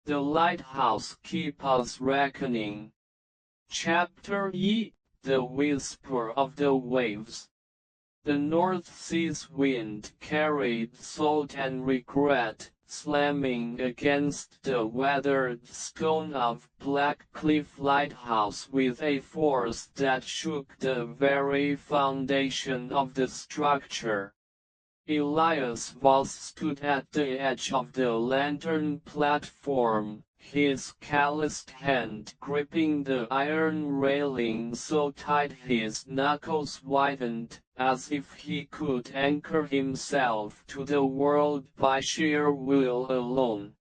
The Lighthouse Keeper's Reckoning. Chapter E. The Whisper of the Waves. The North Sea's wind carried salt and regret, slamming against the weathered stone of Black Cliff Lighthouse with a force that shook the very foundation of the structure. Elias Voss stood at the edge of the lantern platform, his calloused hand gripping the iron railing so tight his knuckles whitened, as if he could anchor himself to the world by sheer will alone.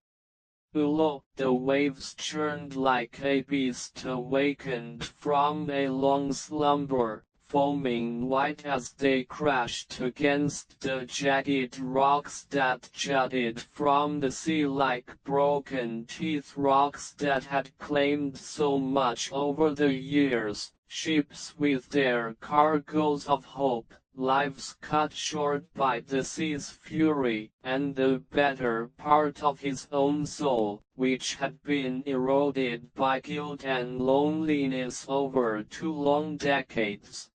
Below, the waves churned like a beast awakened from a long slumber, foaming white as they crashed against the jagged rocks that jutted from the sea like broken teeth, rocks that had claimed so much over the years, ships with their cargoes of hope, lives cut short by the sea's fury, and the better part of his own soul, which had been eroded by guilt and loneliness over 2 long decades.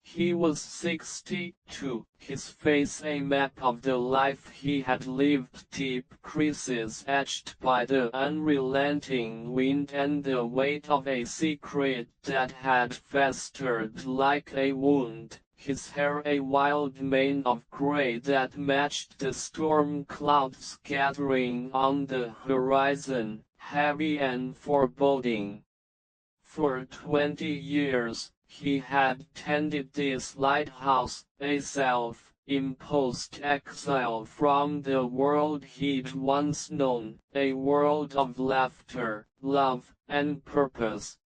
He was 62, his face a map of the life he had lived, deep creases etched by the unrelenting wind and the weight of a secret that had festered like a wound, his hair a wild mane of gray that matched the storm clouds gathering on the horizon, heavy and foreboding. For 20 years, he had tended this lighthouse, a self-imposed exile from the world he'd once known, a world of laughter, love, and purpose.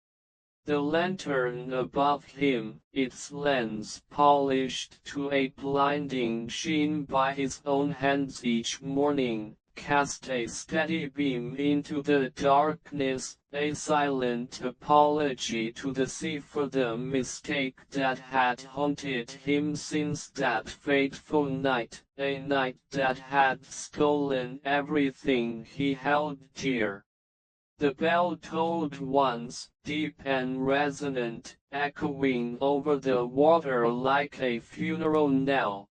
The lantern above him, its lens polished to a blinding sheen by his own hands each morning, cast a steady beam into the darkness, a silent apology to the sea for the mistake that had haunted him since that fateful night, a night that had stolen everything he held dear. The bell tolled once, deep and resonant, echoing over the water like a funeral knell.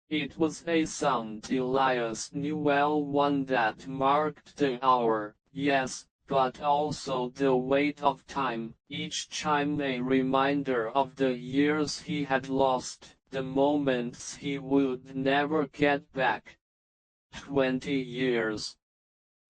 It was a sound Elias knew well, one that marked the hour, yes, but also the weight of time, each chime a reminder of the years he had lost, the moments he would never get back. 20 years.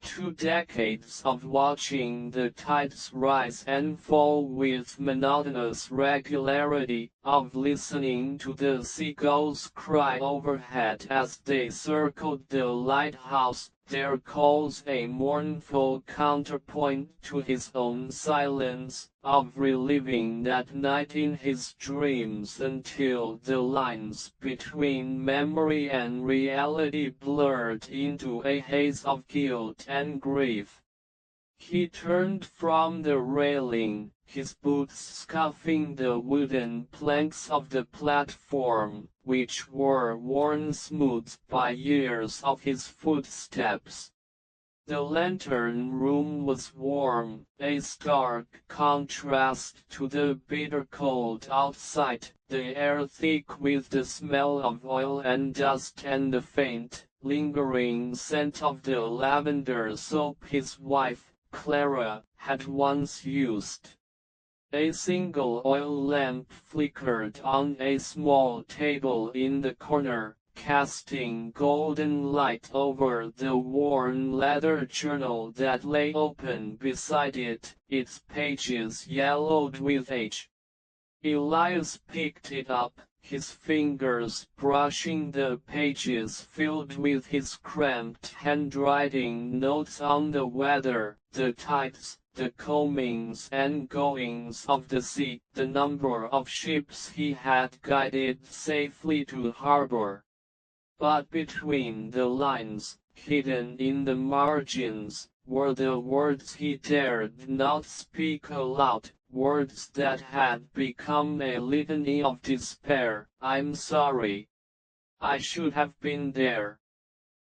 2 decades of watching the tides rise and fall with monotonous regularity, of listening to the seagulls cry overhead as they circled the lighthouse, their calls a mournful counterpoint to his own silence, of reliving that night in his dreams until the lines between memory and reality blurred into a haze of guilt and grief. He turned from the railing, his boots scuffing the wooden planks of the platform, which were worn smooth by years of his footsteps. The lantern room was warm, a stark contrast to the bitter cold outside, the air thick with the smell of oil and dust and the faint, lingering scent of the lavender soap his wife, Clara, had once used. A single oil lamp flickered on a small table in the corner, casting golden light over the worn leather journal that lay open beside it, its pages yellowed with age. Elias picked it up, his fingers brushing the pages filled with his cramped handwriting notes on the weather, the tides, the comings and goings of the sea, the number of ships he had guided safely to harbor. But between the lines, hidden in the margins, were the words he dared not speak aloud, words that had become a litany of despair. I'm sorry. I should have been there.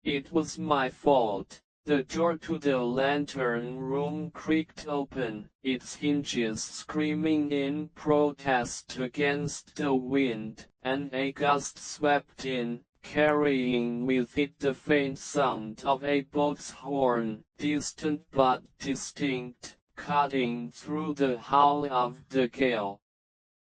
It was my fault. The door to the lantern room creaked open, its hinges screaming in protest against the wind, and a gust swept in, carrying with it the faint sound of a boat's horn, distant but distinct, cutting through the howl of the gale.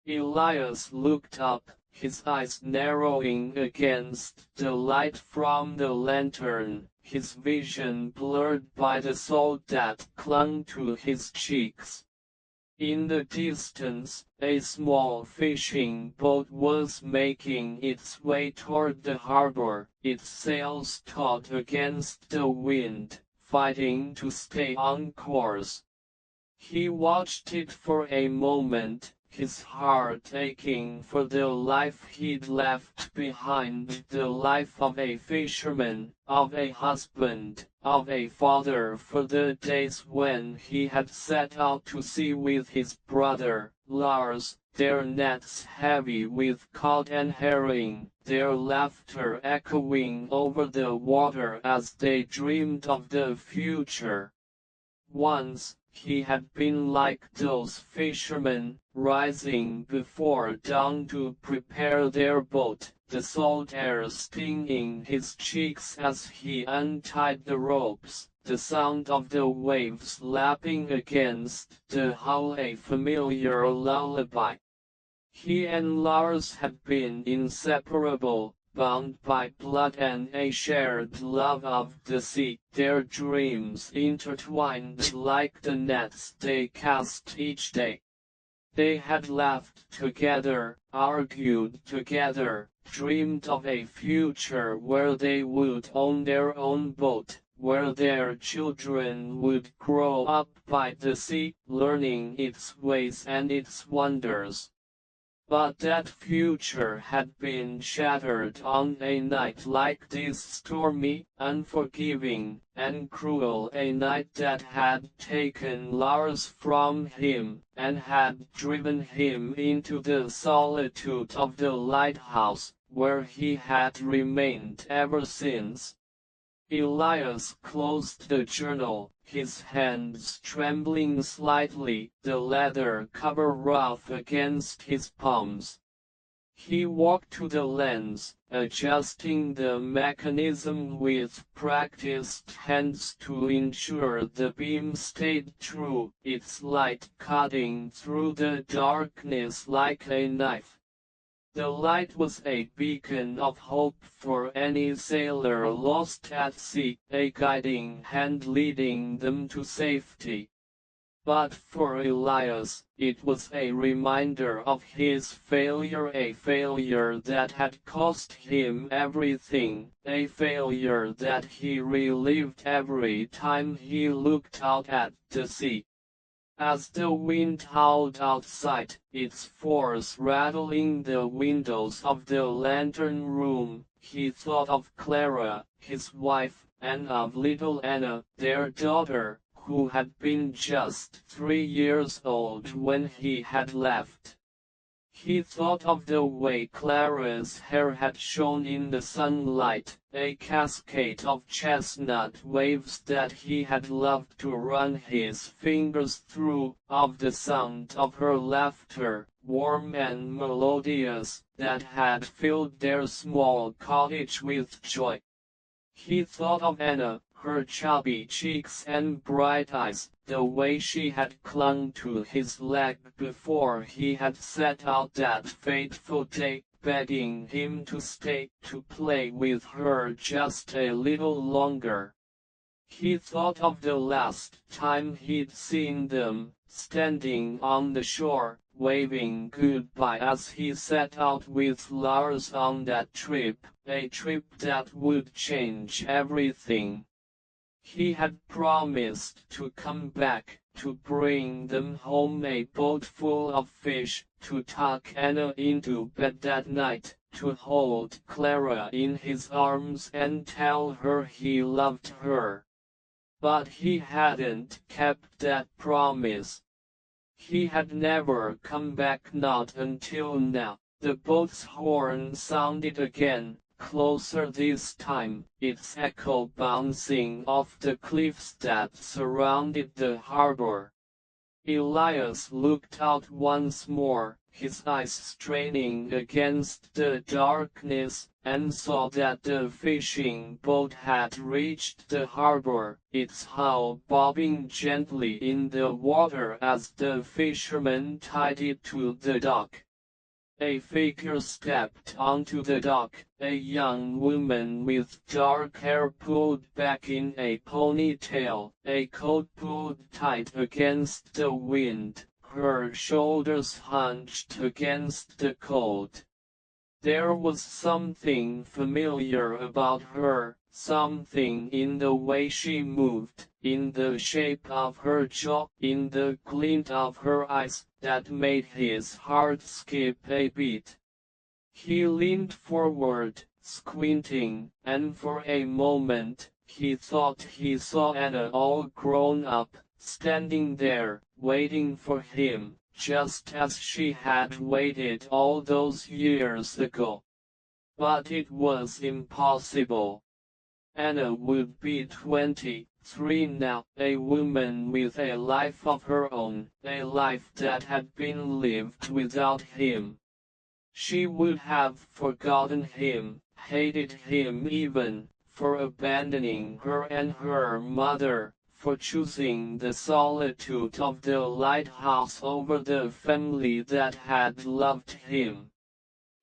Elias looked up, his eyes narrowing against the light from the lantern, his vision blurred by the salt that clung to his cheeks. In the distance, a small fishing boat was making its way toward the harbor, its sails taut against the wind, fighting to stay on course. He watched it for a moment, his heart aching for the life he'd left behind, the life of a fisherman, of a husband, of a father, for the days when he had set out to sea with his brother, Lars, their nets heavy with cod and herring, their laughter echoing over the water as they dreamed of the future. Once, he had been like those fishermen, rising before dawn to prepare their boat, the salt air stinging his cheeks as he untied the ropes, the sound of the waves lapping against the hull a familiar lullaby. He and Lars had been inseparable, bound by blood and a shared love of the sea, their dreams intertwined like the nets they cast each day. They had laughed together, argued together, dreamed of a future where they would own their own boat, where their children would grow up by the sea, learning its ways and its wonders. But that future had been shattered on a night like this, stormy, unforgiving, and cruel, a night that had taken Lars from him, and had driven him into the solitude of the lighthouse, where he had remained ever since. Elias closed the journal, his hands trembling slightly, the leather cover rough against his palms. He walked to the lens, adjusting the mechanism with practiced hands to ensure the beam stayed true, its light cutting through the darkness like a knife. The light was a beacon of hope for any sailor lost at sea, a guiding hand leading them to safety. But for Elias, it was a reminder of his failure, a failure that had cost him everything, a failure that he relived every time he looked out at the sea. As the wind howled outside, its force rattling the windows of the lantern room, he thought of Clara, his wife, and of little Anna, their daughter, who had been just 3 years old when he had left. He thought of the way Clara's hair had shone in the sunlight, a cascade of chestnut waves that he had loved to run his fingers through, of the sound of her laughter, warm and melodious, that had filled their small cottage with joy. He thought of Anna, her chubby cheeks and bright eyes, the way she had clung to his leg before he had set out that fateful day, begging him to stay, to play with her just a little longer. He thought of the last time he'd seen them, standing on the shore, waving goodbye as he set out with Lars on that trip, a trip that would change everything. He had promised to come back, to bring them home a boat full of fish, to tuck Anna into bed that night, to hold Clara in his arms and tell her he loved her. But he hadn't kept that promise. He had never come back, not until now. The boat's horn sounded again, closer this time, its echo bouncing off the cliffs that surrounded the harbor. Elias looked out once more, his eyes straining against the darkness, and saw that the fishing boat had reached the harbor, its hull bobbing gently in the water as the fishermen tied it to the dock. A figure stepped onto the dock, a young woman with dark hair pulled back in a ponytail, a coat pulled tight against the wind, her shoulders hunched against the cold. There was something familiar about her, something in the way she moved, in the shape of her jaw, in the glint of her eyes, that made his heart skip a beat. He leaned forward, squinting, and for a moment, he thought he saw Anna all grown up, standing there, waiting for him, just as she had waited all those years ago. But it was impossible. Anna would be 23 now, a woman with a life of her own, a life that had been lived without him. She would have forgotten him, hated him even, for abandoning her and her mother, for choosing the solitude of the lighthouse over the family that had loved him.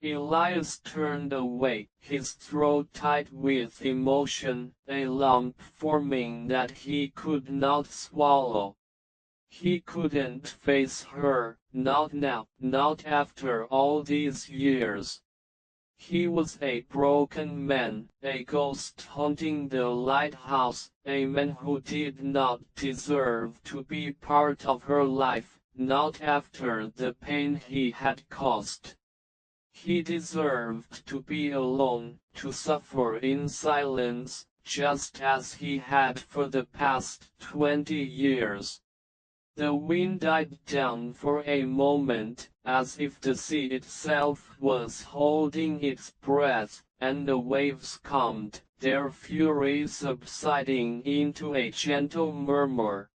Elias turned away, his throat tight with emotion, a lump forming that he could not swallow. He couldn't face her, not now, not after all these years. He was a broken man, a ghost haunting the lighthouse, a man who did not deserve to be part of her life, not after the pain he had caused. He deserved to be alone, to suffer in silence, just as he had for the past 20 years. The wind died down for a moment, as if the sea itself was holding its breath, and the waves calmed, their fury subsiding into a gentle murmur.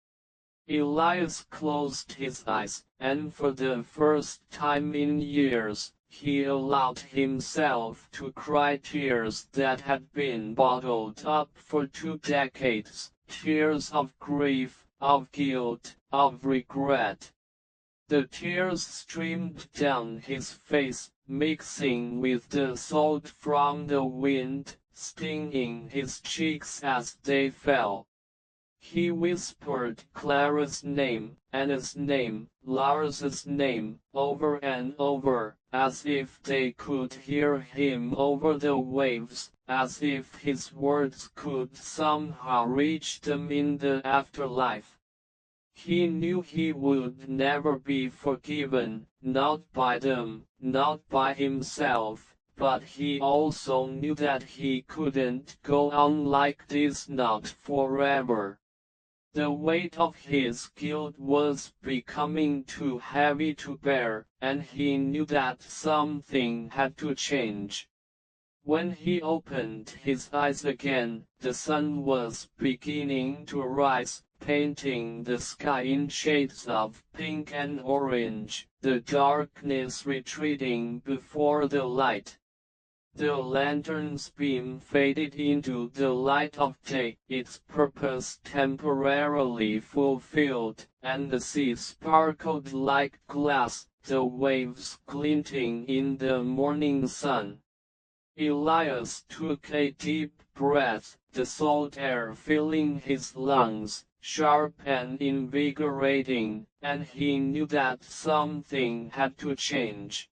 Elias closed his eyes, and for the first time in years, he allowed himself to cry tears that had been bottled up for 2 decades, tears of grief, of guilt, of regret. The tears streamed down his face, mixing with the salt from the wind, stinging his cheeks as they fell. He whispered Clara's name, Anna's name, Lars's name, over and over, as if they could hear him over the waves, as if his words could somehow reach them in the afterlife. He knew he would never be forgiven, not by them, not by himself, but he also knew that he couldn't go on like this, not forever. The weight of his guilt was becoming too heavy to bear, and he knew that something had to change. When he opened his eyes again, the sun was beginning to rise, painting the sky in shades of pink and orange, the darkness retreating before the light. The lantern's beam faded into the light of day, its purpose temporarily fulfilled, and the sea sparkled like glass, the waves glinting in the morning sun. Elias took a deep breath, the salt air filling his lungs, sharp and invigorating, and he knew that something had to change.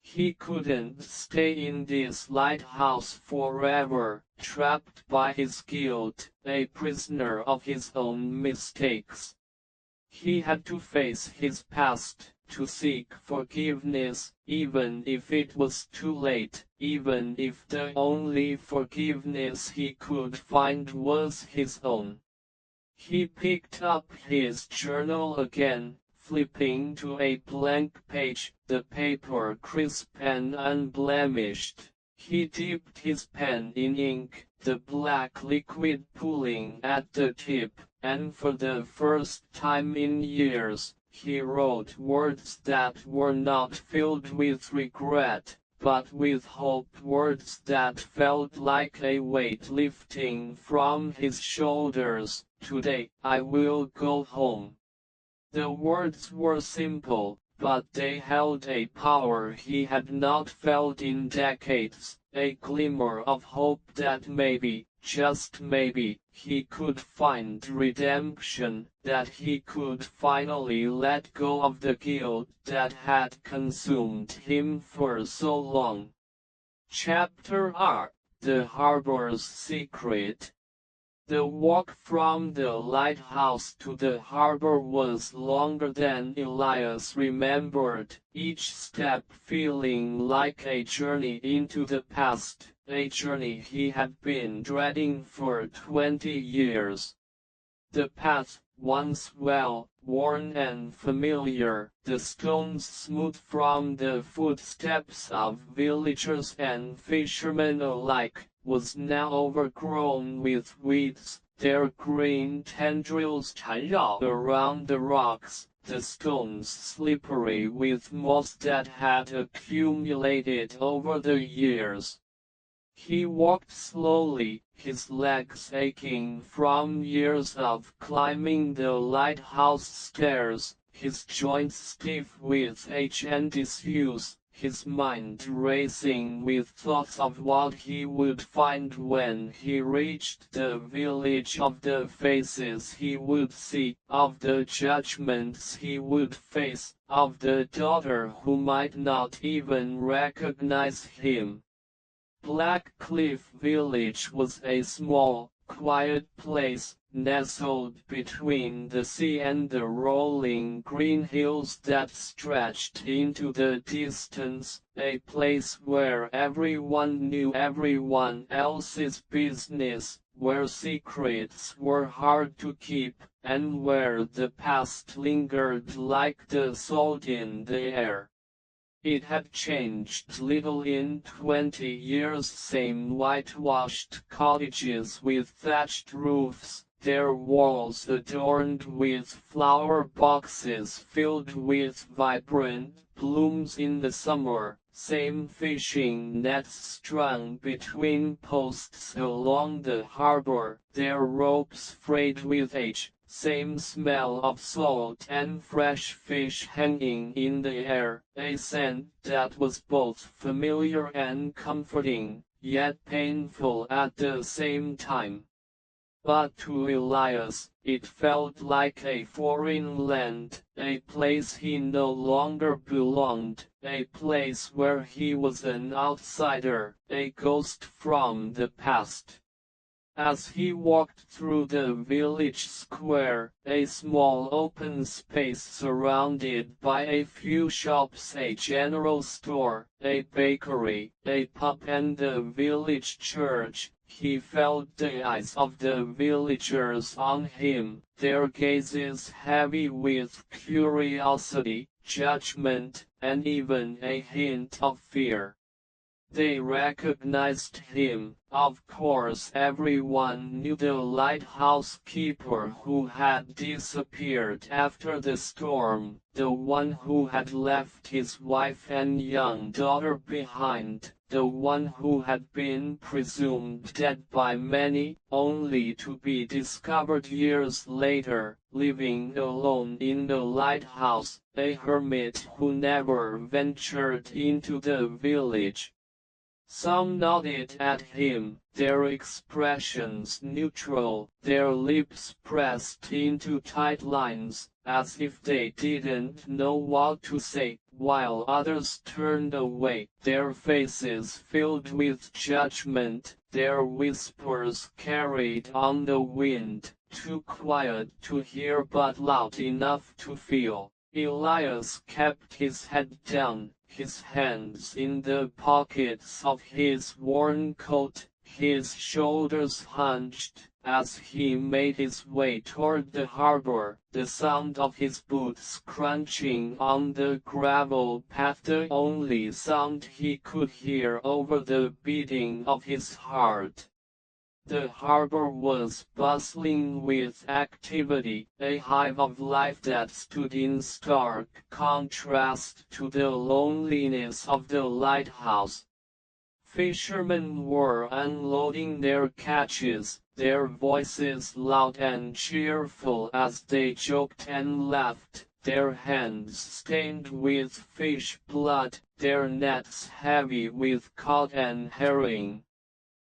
He couldn't stay in this lighthouse forever, trapped by his guilt, a prisoner of his own mistakes. He had to face his past, to seek forgiveness, even if it was too late, even if the only forgiveness he could find was his own. He picked up his journal again, flipping to a blank page, the paper crisp and unblemished. He dipped his pen in ink, the black liquid pooling at the tip, and for the first time in years, he wrote words that were not filled with regret, but with hope, words that felt like a weight lifting from his shoulders. Today, I will go home. The words were simple, but they held a power he had not felt in decades, a glimmer of hope that maybe, just maybe, he could find redemption, that he could finally let go of the guilt that had consumed him for so long. Chapter R: The Harbor's Secret. The walk from the lighthouse to the harbor was longer than Elias remembered, each step feeling like a journey into the past, a journey he had been dreading for 20 years. The path, once well worn and familiar, the stones smooth from the footsteps of villagers and fishermen alike, was now overgrown with weeds, their green tendrils缠绕around the rocks, the stones slippery with moss that had accumulated over the years. He walked slowly, his legs aching from years of climbing the lighthouse stairs, his joints stiff with age and disuse, his mind racing with thoughts of what he would find when he reached the village, of the faces he would see, of the judgments he would face, of the daughter who might not even recognize him. Black Cliff Village was a small, quiet place, nestled between the sea and the rolling green hills that stretched into the distance, a place where everyone knew everyone else's business, where secrets were hard to keep, and where the past lingered like the salt in the air. It had changed little in 20 years, same whitewashed cottages with thatched roofs, their walls adorned with flower boxes filled with vibrant blooms in the summer, same fishing nets strung between posts along the harbor, their ropes frayed with age. Same smell of salt and fresh fish hanging in the air, a scent that was both familiar and comforting, yet painful at the same time. But to Elias, it felt like a foreign land, a place he no longer belonged, a place where he was an outsider, a ghost from the past. As he walked through the village square, a small open space surrounded by a few shops, a general store, a bakery, a pub and the village church, he felt the eyes of the villagers on him, their gazes heavy with curiosity, judgment, and even a hint of fear. They recognized him. Of course, everyone knew the lighthouse keeper who had disappeared after the storm, the one who had left his wife and young daughter behind, the one who had been presumed dead by many, only to be discovered years later, living alone in the lighthouse, a hermit who never ventured into the village. Some nodded at him, their expressions neutral, their lips pressed into tight lines, as if they didn't know what to say, while others turned away, their faces filled with judgment, their whispers carried on the wind, too quiet to hear but loud enough to feel. Elias kept his head down, his hands in the pockets of his worn coat, his shoulders hunched, As he made his way toward the harbor, the sound of his boots crunching on the gravel path, the only sound he could hear over the beating of his heart. The harbor was bustling with activity, a hive of life that stood in stark contrast to the loneliness of the lighthouse. Fishermen were unloading their catches, their voices loud and cheerful as they joked and laughed, their hands stained with fish blood, their nets heavy with cod and herring.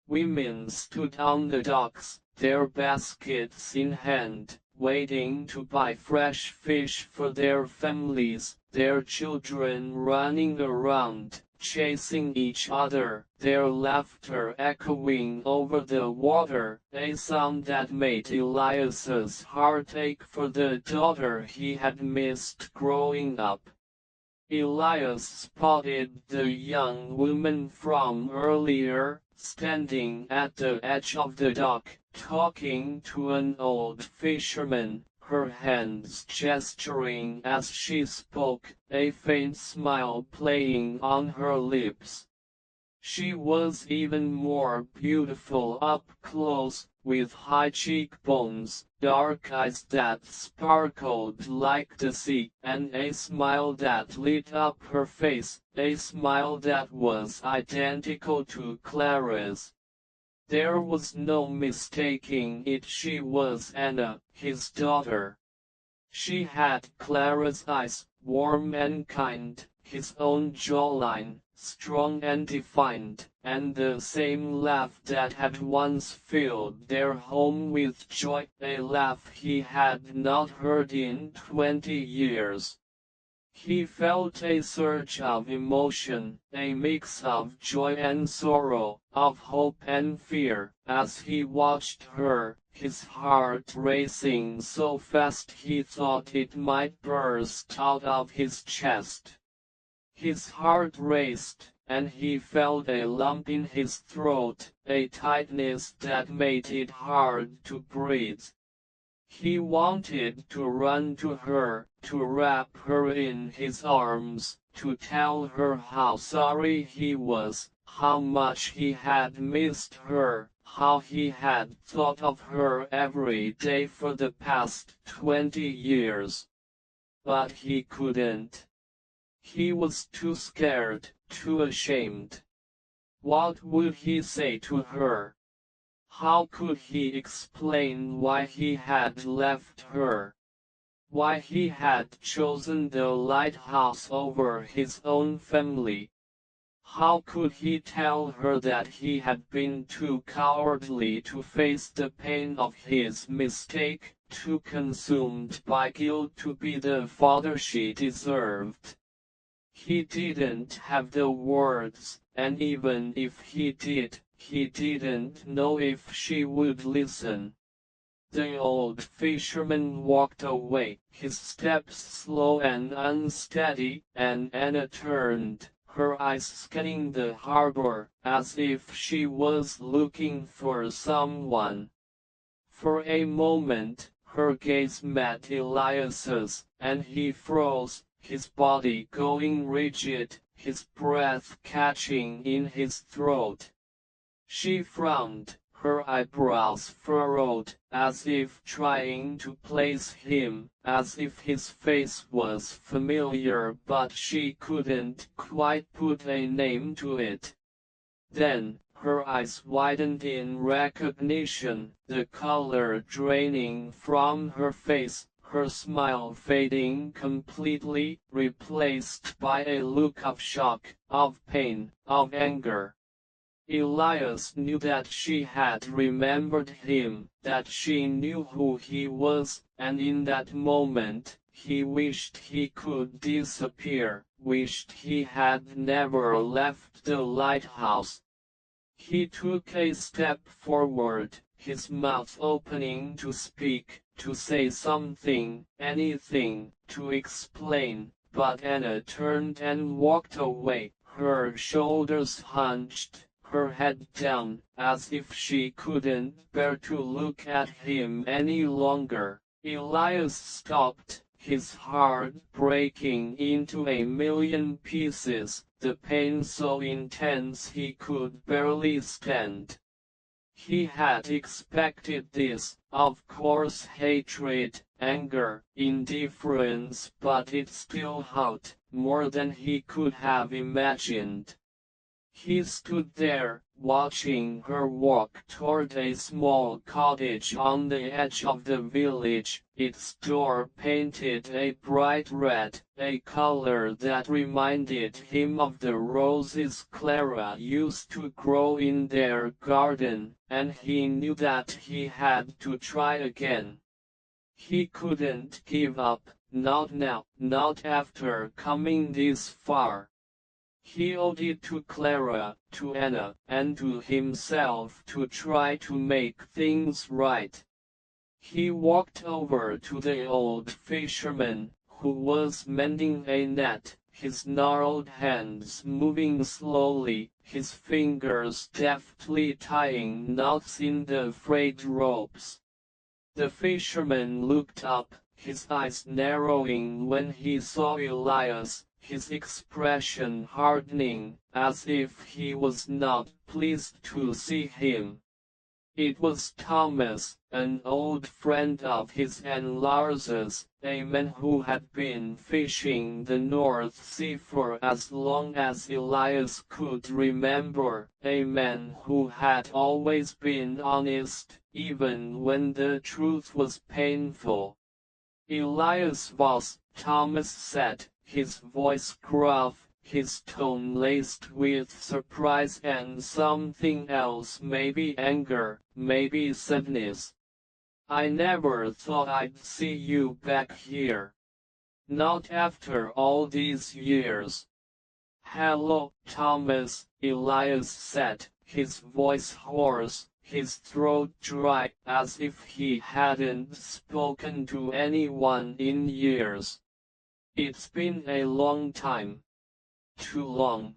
Women stood on the docks, their baskets in hand, waiting to buy fresh fish for their families, their children running around, chasing each other, their laughter echoing over the water, a sound that made Elias's heart ache for the daughter he had missed growing up. Elias spotted the young woman from earlier, standing at the edge of the dock, talking to an old fisherman, her hands gesturing as she spoke, a faint smile playing on her lips. She was even more beautiful up close, with high cheekbones, dark eyes that sparkled like the sea, and a smile that lit up her face, a smile that was identical to Clara's. There was no mistaking it, she was Anna, his daughter. She had Clara's eyes, warm and kind, his own jawline, strong and defined, and the same laugh that had once filled their home with joy, a laugh he had not heard in 20 years. He felt a surge of emotion, a mix of joy and sorrow, of hope and fear, as he watched her, his heart racing so fast he thought it might burst out of his chest. His heart raced, and he felt a lump in his throat, a tightness that made it hard to breathe. He wanted to run to her, to wrap her in his arms, to tell her how sorry he was, how much he had missed her, how he had thought of her every day for the past 20 years. But he couldn't. He was too scared, too ashamed. What would he say to her? How could he explain why he had left her? Why he had chosen the lighthouse over his own family? How could he tell her that he had been too cowardly to face the pain of his mistake, too consumed by guilt to be the father she deserved? He didn't have the words, and even if he did, he didn't know if she would listen. The old fisherman walked away, his steps slow and unsteady, and Anna turned, her eyes scanning the harbor, as if she was looking for someone. For a moment, her gaze met Elias's, and he froze, his body going rigid, his breath catching in his throat. She frowned, her eyebrows furrowed, as if trying to place him, as if his face was familiar, but she couldn't quite put a name to it. Then, her eyes widened in recognition, the color draining from her face, her smile fading completely, replaced by a look of shock, of pain, of anger. Elias knew that she had remembered him, that she knew who he was, and in that moment, he wished he could disappear, wished he had never left the lighthouse. He took a step forward, his mouth opening to speak, to say something, anything, to explain, but Anna turned and walked away, her shoulders hunched, her head down, as if she couldn't bear to look at him any longer. Elias stopped, his heart breaking into a million pieces, the pain so intense he could barely stand. He had expected this, of course, hatred, anger, indifference, but it still hurt, more than he could have imagined. He stood there, watching her walk toward a small cottage on the edge of the village, its door painted a bright red, a color that reminded him of the roses Clara used to grow in their garden, and he knew that he had to try again. He couldn't give up, not now, not after coming this far. He owed it to Clara, to Anna, and to himself to try to make things right. He walked over to the old fisherman, who was mending a net, his gnarled hands moving slowly, his fingers deftly tying knots in the frayed ropes. The fisherman looked up, his eyes narrowing when he saw Elias, his expression hardening, as if he was not pleased to see him. It was Thomas, an old friend of his and Lars's, a man who had been fishing the North Sea for as long as Elias could remember, a man who had always been honest, even when the truth was painful. Elias was, Thomas said, his voice gruff, his tone laced with surprise and something else, maybe anger, maybe sadness. I never thought I'd see you back here. Not after all these years. Hello, Thomas, Elias said, his voice hoarse, his throat dry, as if he hadn't spoken to anyone in years. It's been a long time. Too long.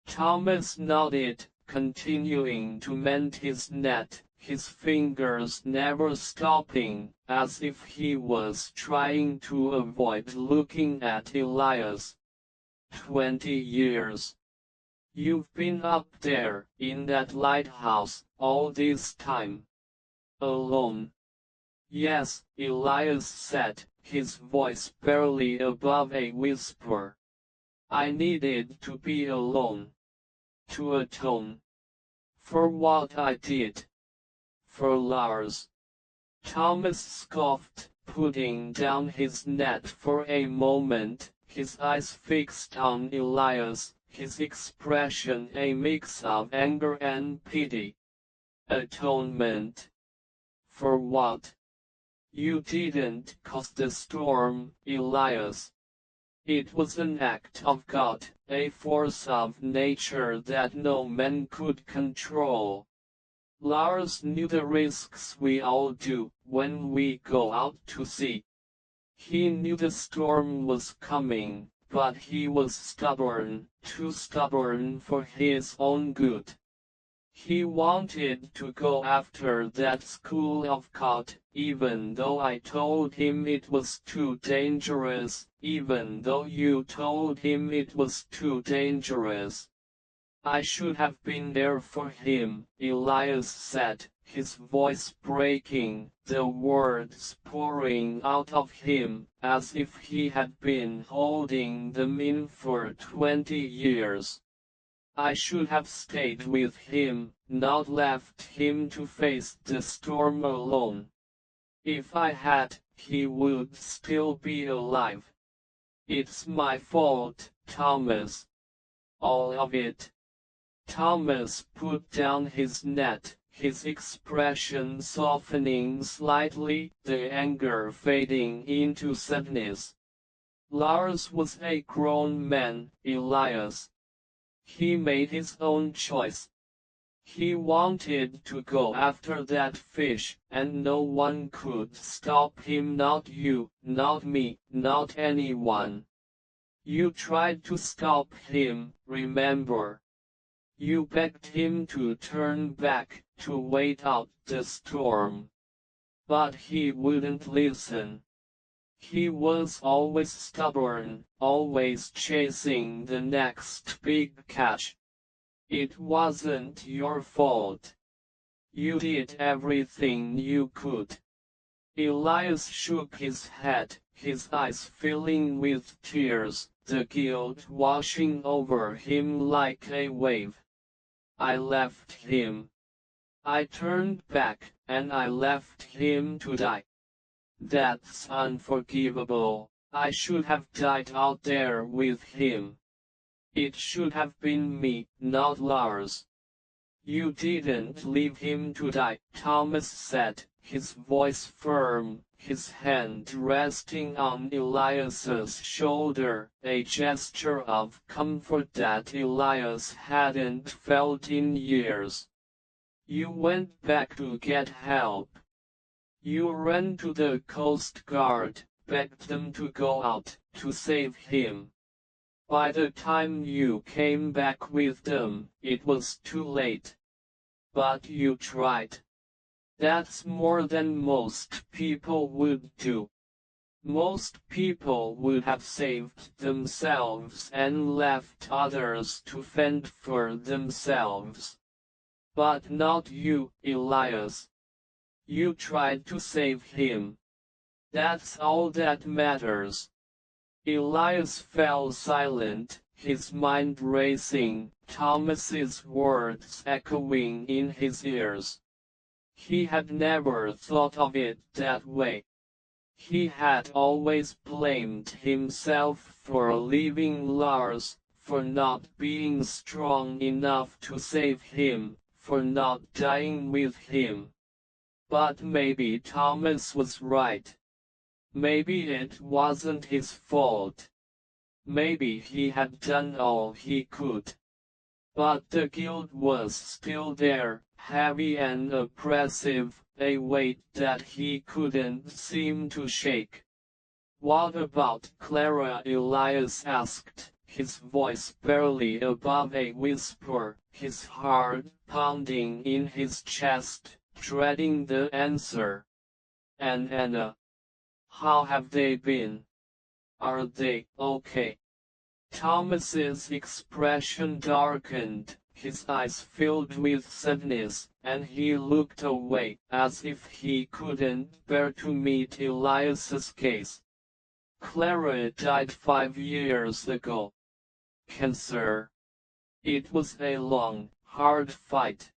Thomas nodded, continuing to mend his net, his fingers never stopping, as if he was trying to avoid looking at Elias. 20 years. You've been up there, in that lighthouse, all this time. Alone. Yes, Elias said, his voice barely above a whisper. I needed to be alone. To atone. For what I did. For Lars. Thomas scoffed, putting down his net for a moment, his eyes fixed on Elias, his expression a mix of anger and pity. Atonement. For what? You didn't cause the storm, Elias. It was an act of God, a force of nature that no man could control. Lars knew the risks we all do when we go out to sea. He knew the storm was coming, but he was stubborn, too stubborn for his own good. He wanted to go after that school of cod, even though I told him it was too dangerous, even though you told him it was too dangerous. I should have been there for him, Elias said, his voice breaking, the words pouring out of him, as if he had been holding them in for 20 years. I should have stayed with him, not left him to face the storm alone. If I had, he would still be alive. It's my fault, Thomas. All of it. Thomas put down his net, his expression softening slightly, the anger fading into sadness. Lars was a grown man, Elias. He made his own choice. He wanted to go after that fish, and no one could stop him, not you, not me, not anyone. You tried to stop him, remember? You begged him to turn back, to wait out the storm. But he wouldn't listen. He was always stubborn, always chasing the next big catch. It wasn't your fault. You did everything you could. Elias shook his head, his eyes filling with tears, the guilt washing over him like a wave. I left him. I turned back, and I left him to die. That's unforgivable. I should have died out there with him. It should have been me, not Lars. You didn't leave him to die, Thomas said, his voice firm, his hand resting on Elias's shoulder, a gesture of comfort that Elias hadn't felt in years. You went back to get help. You ran to the Coast Guard, begged them to go out, to save him. By the time you came back with them, it was too late. But you tried. That's more than most people would do. Most people would have saved themselves and left others to fend for themselves. But not you, Elias. You tried to save him. That's all that matters. Elias fell silent, his mind racing, Thomas's words echoing in his ears. He had never thought of it that way. He had always blamed himself for leaving Lars, for not being strong enough to save him, for not dying with him. But maybe Thomas was right. Maybe it wasn't his fault. Maybe he had done all he could. But the guilt was still there, heavy and oppressive, a weight that he couldn't seem to shake. What about Clara? Elias asked, his voice barely above a whisper, his heart pounding in his chest, dreading the answer. And Anna? How have they been? Are they okay? Thomas's expression darkened, his eyes filled with sadness, and he looked away, as if he couldn't bear to meet Elias's gaze. Clara died 5 years ago. Cancer. It was a long, hard fight.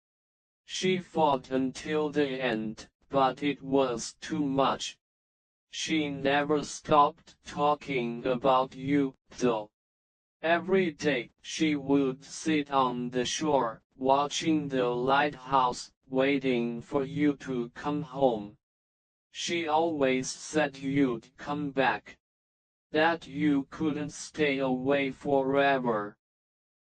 She fought until the end, but it was too much. She never stopped talking about you, though. Every day, she would sit on the shore, watching the lighthouse, waiting for you to come home. She always said you'd come back. That you couldn't stay away forever.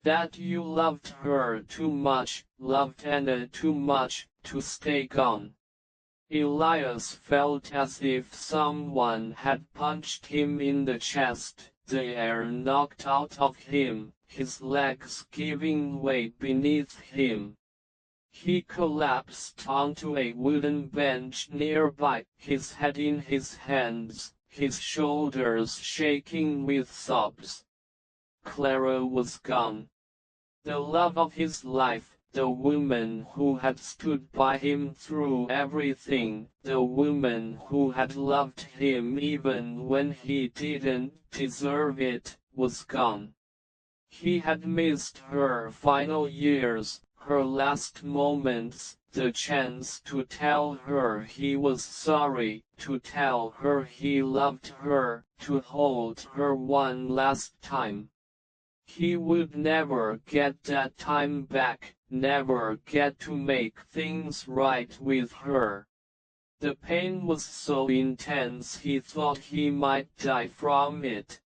That you loved her too much, loved Anna too much, to stay gone. Elias felt as if someone had punched him in the chest, the air knocked out of him, his legs giving way beneath him. He collapsed onto a wooden bench nearby, his head in his hands, his shoulders shaking with sobs. Clara was gone. The love of his life, the woman who had stood by him through everything, the woman who had loved him even when he didn't deserve it, was gone. He had missed her final years, her last moments, the chance to tell her he was sorry, to tell her he loved her, to hold her one last time. He would never get that time back, never get to make things right with her. The pain was so intense he thought he might die from it.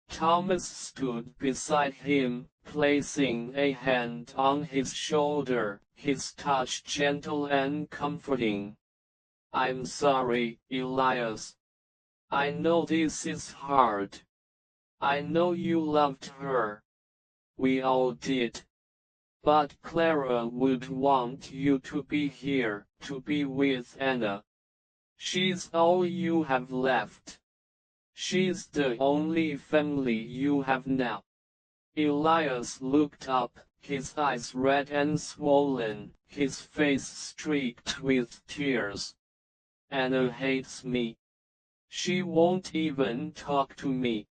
Thomas stood beside him, placing a hand on his shoulder, his touch gentle and comforting. "I'm sorry, Elias. I know this is hard. I know you loved her. We all did. But Clara would want you to be here, to be with Anna. She's all you have left. She's the only family you have now. Elias looked up, his eyes red and swollen, his face streaked with tears. Anna hates me. She won't even talk to me.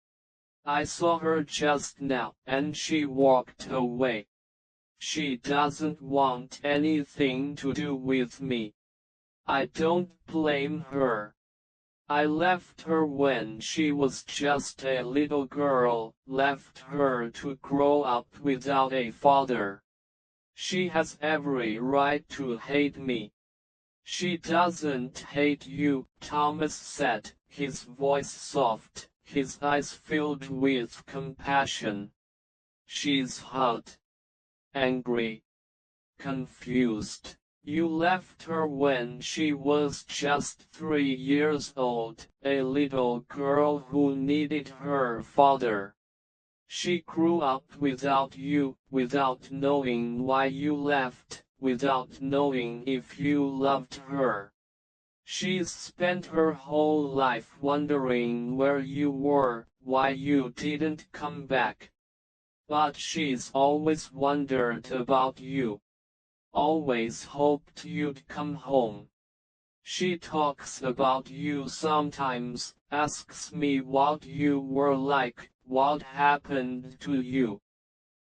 I saw her just now, and she walked away. She doesn't want anything to do with me. I don't blame her. I left her when she was just a little girl, left her to grow up without a father. She has every right to hate me. She doesn't hate you, Thomas said, his voice soft, his eyes filled with compassion. She's hot, angry, confused. You left her when she was just 3 years old, a little girl who needed her father. She grew up without you, without knowing why you left, without knowing if you loved her. She's spent her whole life wondering where you were, why you didn't come back. But she's always wondered about you. Always hoped you'd come home. She talks about you sometimes, asks me what you were like, what happened to you.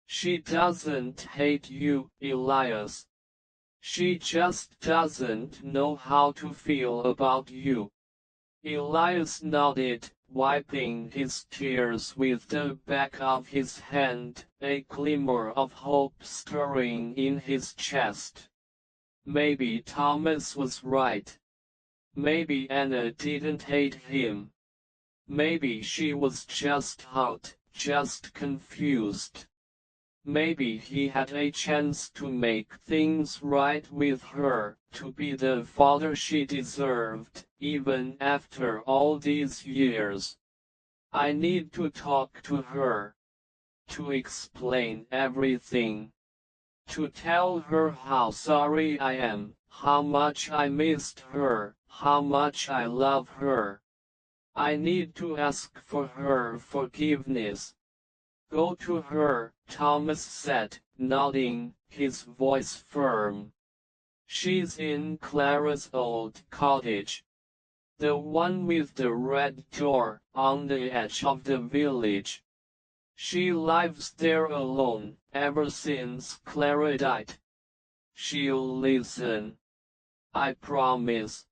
She doesn't hate you, Elias. She just doesn't know how to feel about you. Elias nodded, wiping his tears with the back of his hand, a glimmer of hope stirring in his chest. Maybe Thomas was right. Maybe Anna didn't hate him. Maybe she was just hot, just confused. Maybe he had a chance to make things right with her, to be the father she deserved, even after all these years. I need to talk to her. To explain everything. To tell her how sorry I am, how much I missed her, how much I love her. I need to ask for her forgiveness. Go to her, Thomas said, nodding, his voice firm. She's in Clara's old cottage. The one with the red door, on the edge of the village. She lives there alone, ever since Clara died. She'll listen. I promise.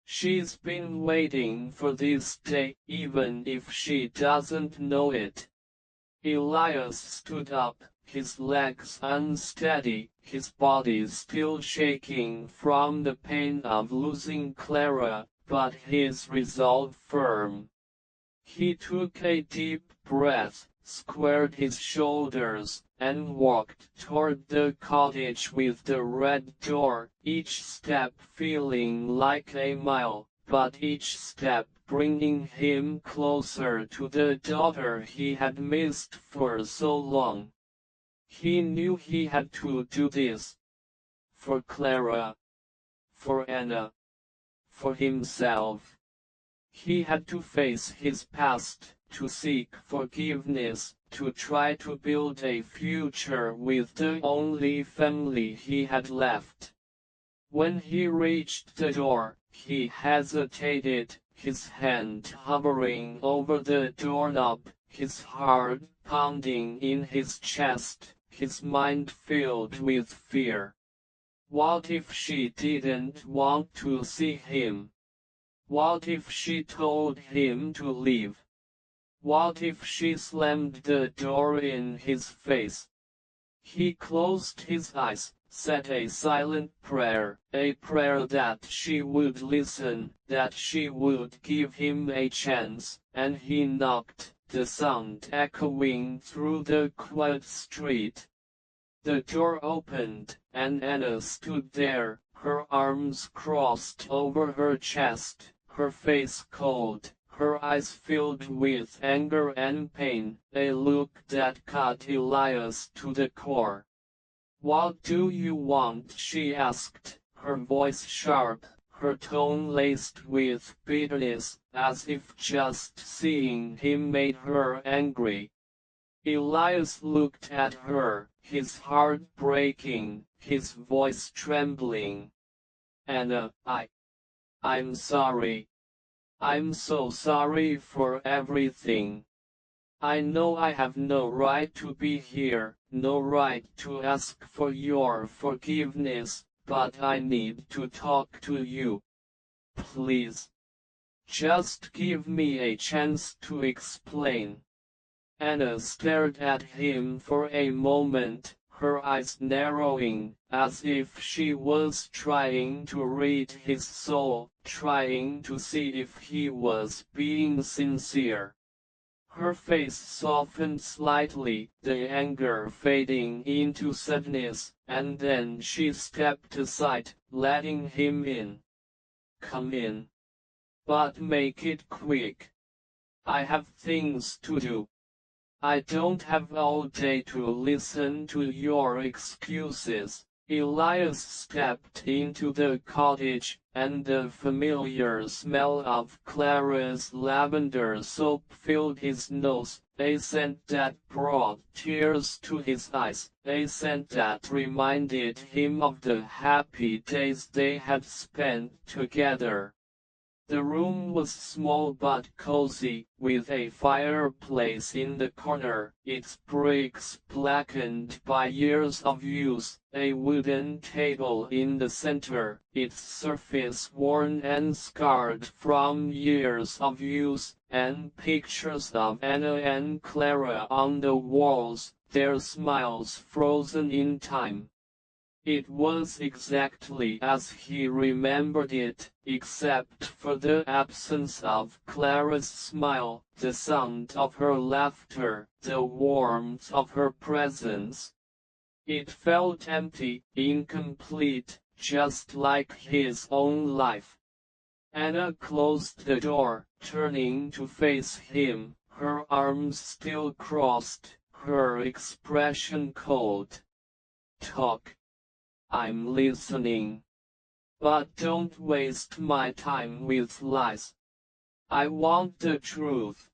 She's been waiting for this day, even if she doesn't know it. Elias stood up, his legs unsteady, his body still shaking from the pain of losing Clara, but his resolve firm. He took a deep breath, squared his shoulders, and walked toward the cottage with the red door, each step feeling like a mile, but each step bringing him closer to the daughter he had missed for so long. He knew he had to do this. For Clara. For Anna. For himself. He had to face his past, to seek forgiveness, to try to build a future with the only family he had left. When he reached the door, he hesitated, his hand hovering over the doorknob, his heart pounding in his chest, his mind filled with fear. What if she didn't want to see him? What if she told him to leave? What if she slammed the door in his face? He closed his eyes, said a silent prayer, a prayer that she would listen, that she would give him a chance, and he knocked, the sound echoing through the quiet street. The door opened, and Anna stood there, her arms crossed over her chest, her face cold, her eyes filled with anger and pain, a look that cut Elias to the core. "What do you want?" she asked, her voice sharp, her tone laced with bitterness, as if just seeing him made her angry. Elias looked at her, his heart breaking, his voice trembling. "Anna, I'm sorry. I'm so sorry for everything. I know I have no right to be here, no right to ask for your forgiveness, but I need to talk to you. Please. Just give me a chance to explain." Anna stared at him for a moment, her eyes narrowing, as if she was trying to read his soul, trying to see if he was being sincere. Her face softened slightly, the anger fading into sadness, and then she stepped aside, letting him in. "Come in. But make it quick. I have things to do. I don't have all day to listen to your excuses." Elias stepped into the cottage, and the familiar smell of Clara's lavender soap filled his nose, a scent that brought tears to his eyes, a scent that reminded him of the happy days they had spent together. The room was small but cozy, with a fireplace in the corner, its bricks blackened by years of use, a wooden table in the center, its surface worn and scarred from years of use, and pictures of Anna and Clara on the walls, their smiles frozen in time. It was exactly as he remembered it, except for the absence of Clara's smile, the sound of her laughter, the warmth of her presence. It felt empty, incomplete, just like his own life. Anna closed the door, turning to face him, her arms still crossed, her expression cold. "Talk. I'm listening. But don't waste my time with lies. I want the truth.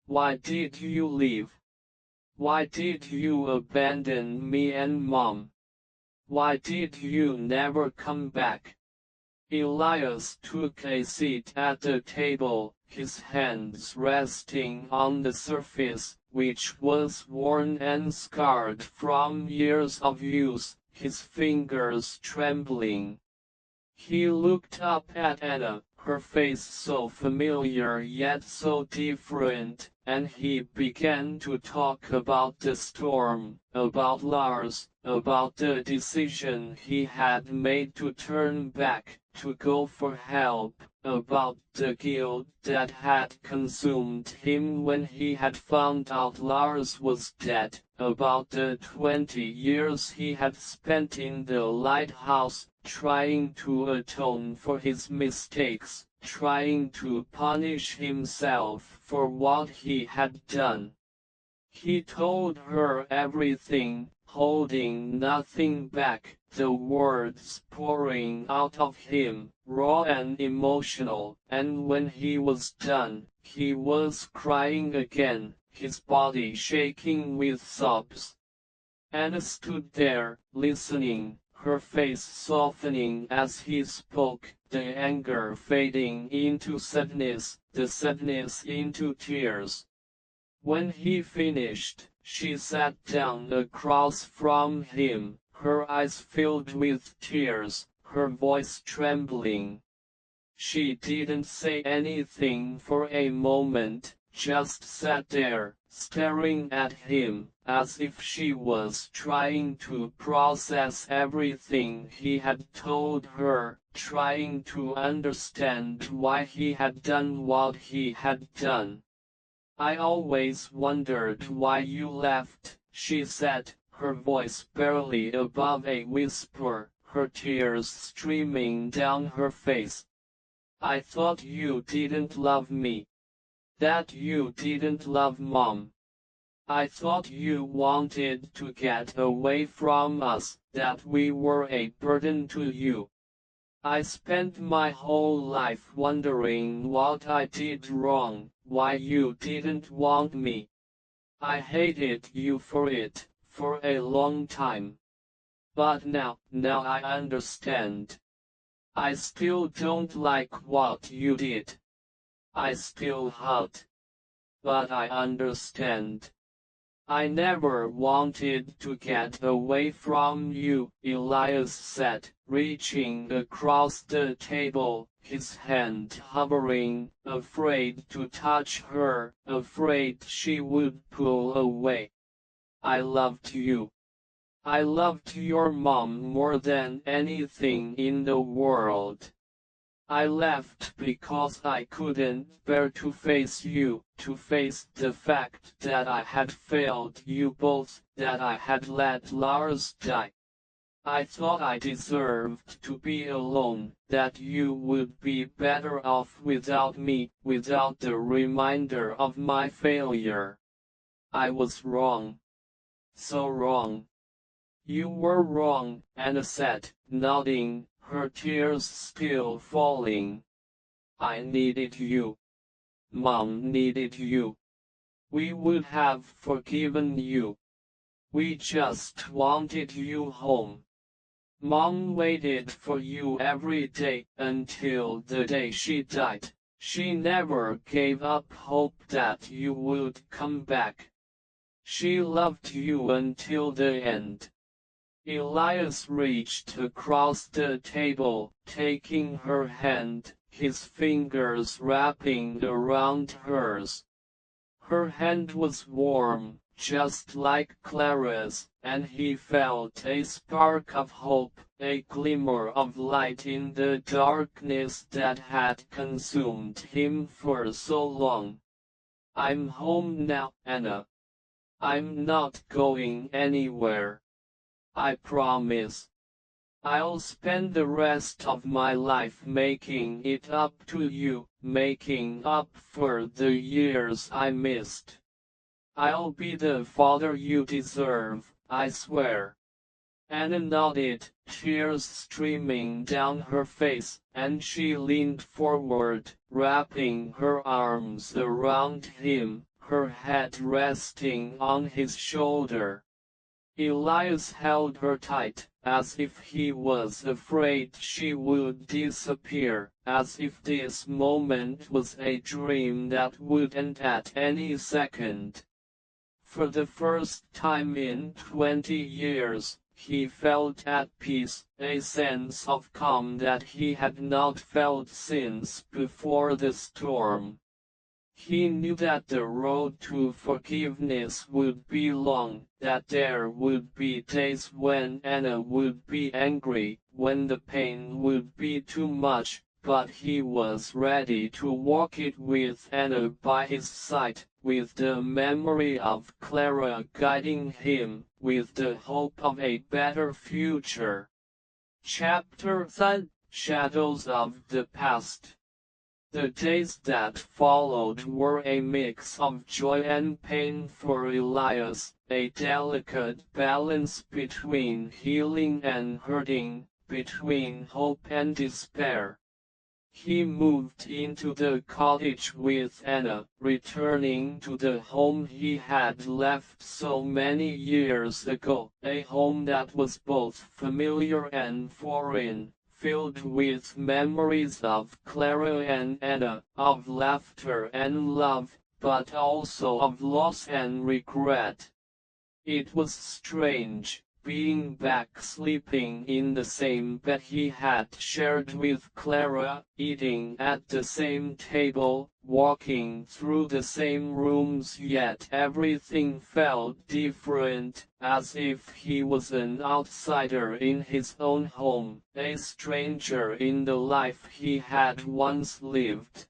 Why did you leave? Why did you abandon me and Mom? Why did you never come back?" Elias took a seat at the table, his hands resting on the surface, which was worn and scarred from years of use, his fingers trembling. He looked up at Anna, her face so familiar yet so different, and he began to talk about the storm, about Lars, about the decision he had made to turn back, to go for help, about the guilt that had consumed him when he had found out Lars was dead, about the 20 years he had spent in the lighthouse, trying to atone for his mistakes, trying to punish himself for what he had done. He told her everything, holding nothing back, the words pouring out of him, raw and emotional, and when he was done, he was crying again, his body shaking with sobs. Anna stood there, listening, her face softening as he spoke, the anger fading into sadness, the sadness into tears. When he finished, she sat down across from him, her eyes filled with tears, her voice trembling. She didn't say anything for a moment, just sat there, staring at him, as if she was trying to process everything he had told her, trying to understand why he had done what he had done. "I always wondered why you left," she said, her voice barely above a whisper, her tears streaming down her face. "I thought you didn't love me. That you didn't love Mom. I thought you wanted to get away from us, that we were a burden to you. I spent my whole life wondering what I did wrong, why you didn't want me. I hated you for it, for a long time. But now I understand. I still don't like what you did. I still hurt. But I understand. I never wanted to get away from you, Elias said, reaching across the table, his hand hovering, afraid to touch her, afraid she would pull away. I loved you. I loved your mom more than anything in the world. I left because I couldn't bear to face you, to face the fact that I had failed you both, that I had let Lars die. I thought I deserved to be alone, that you would be better off without me, without the reminder of my failure. I was wrong. So wrong. You were wrong, Anna said, nodding, her tears still falling. I needed you. Mom needed you. We would have forgiven you. We just wanted you home. Mom waited for you every day until the day she died. She never gave up hope that you would come back. She loved you until the end. Elias reached across the table, taking her hand, his fingers wrapping around hers. Her hand was warm, just like Clara's, and he felt a spark of hope, a glimmer of light in the darkness that had consumed him for so long. I'm home now, Anna. I'm not going anywhere. I promise. I'll spend the rest of my life making it up to you, making up for the years I missed. I'll be the father you deserve, I swear. Anna nodded, tears streaming down her face, and she leaned forward, wrapping her arms around him, her head resting on his shoulder. Elias held her tight, as if he was afraid she would disappear, as if this moment was a dream that would end at any second. For the first time in 20 years, he felt at peace, a sense of calm that he had not felt since before the storm. He knew that the road to forgiveness would be long, that there would be days when Anna would be angry, when the pain would be too much, but he was ready to walk it with Anna by his side, with the memory of Clara guiding him, with the hope of a better future. Chapter 3: Shadows of the Past. The days that followed were a mix of joy and pain for Elias, a delicate balance between healing and hurting, between hope and despair. He moved into the cottage with Anna, returning to the home he had left so many years ago, a home that was both familiar and foreign, filled with memories of Clara and Anna, of laughter and love, but also of loss and regret. It was strange, being back sleeping in the same bed he had shared with Clara, eating at the same table, walking through the same rooms, yet everything felt different, as if he was an outsider in his own home, a stranger in the life he had once lived.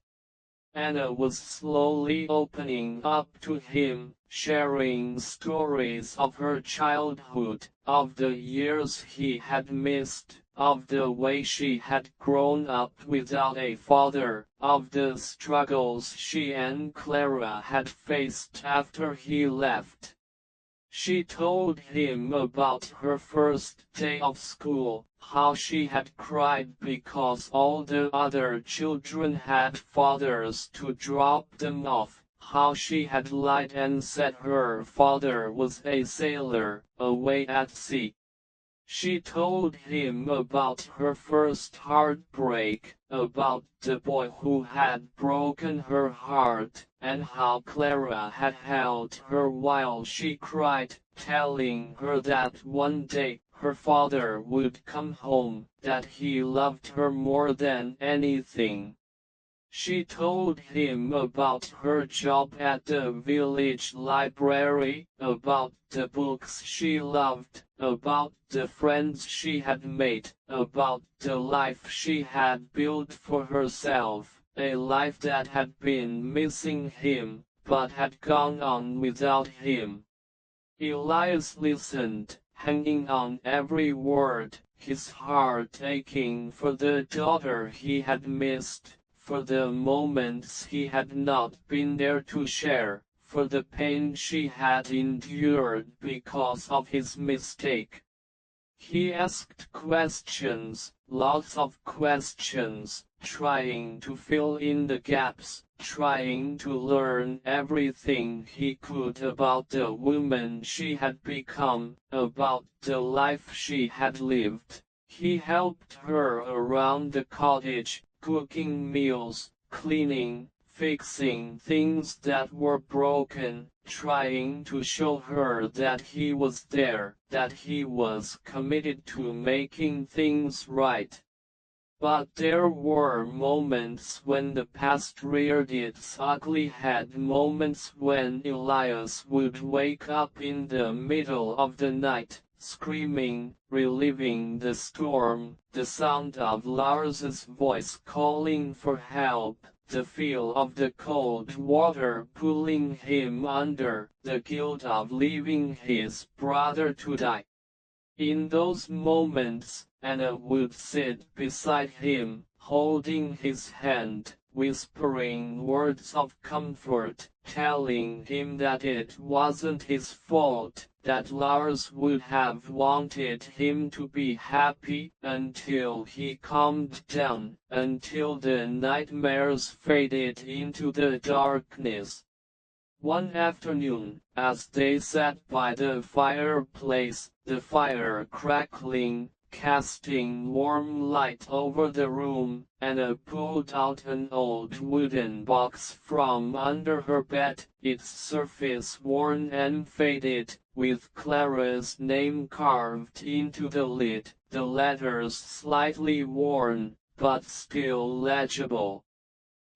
Anna was slowly opening up to him, sharing stories of her childhood, of the years he had missed, of the way she had grown up without a father, of the struggles she and Clara had faced after he left. She told him about her first day of school, how she had cried because all the other children had fathers to drop them off, how she had lied and said her father was a sailor, away at sea. She told him about her first heartbreak, about the boy who had broken her heart, and how Clara had held her while she cried, telling her that one day her father would come home, that he loved her more than anything. She told him about her job at the village library, about the books she loved, about the friends she had made, about the life she had built for herself, a life that had been missing him, but had gone on without him. Elias listened, hanging on every word, his heart aching for the daughter he had missed, for the moments he had not been there to share, for the pain she had endured because of his mistake. He asked questions, lots of questions, trying to fill in the gaps, trying to learn everything he could about the woman she had become, about the life she had lived. He helped her around the cottage, cooking meals, cleaning, fixing things that were broken, trying to show her that he was there, that he was committed to making things right. But there were moments when the past reared its ugly head, moments when Elias would wake up in the middle of the night, screaming, reliving the storm, the sound of Lars's voice calling for help, the feel of the cold water pulling him under, the guilt of leaving his brother to die. In those moments, Anna would sit beside him, holding his hand, whispering words of comfort, telling him that it wasn't his fault, that Lars would have wanted him to be happy, until he calmed down, until the nightmares faded into the darkness. One afternoon, as they sat by the fireplace, the fire crackling, casting warm light over the room, Anna pulled out an old wooden box from under her bed, its surface worn and faded, with Clara's name carved into the lid, the letters slightly worn, but still legible.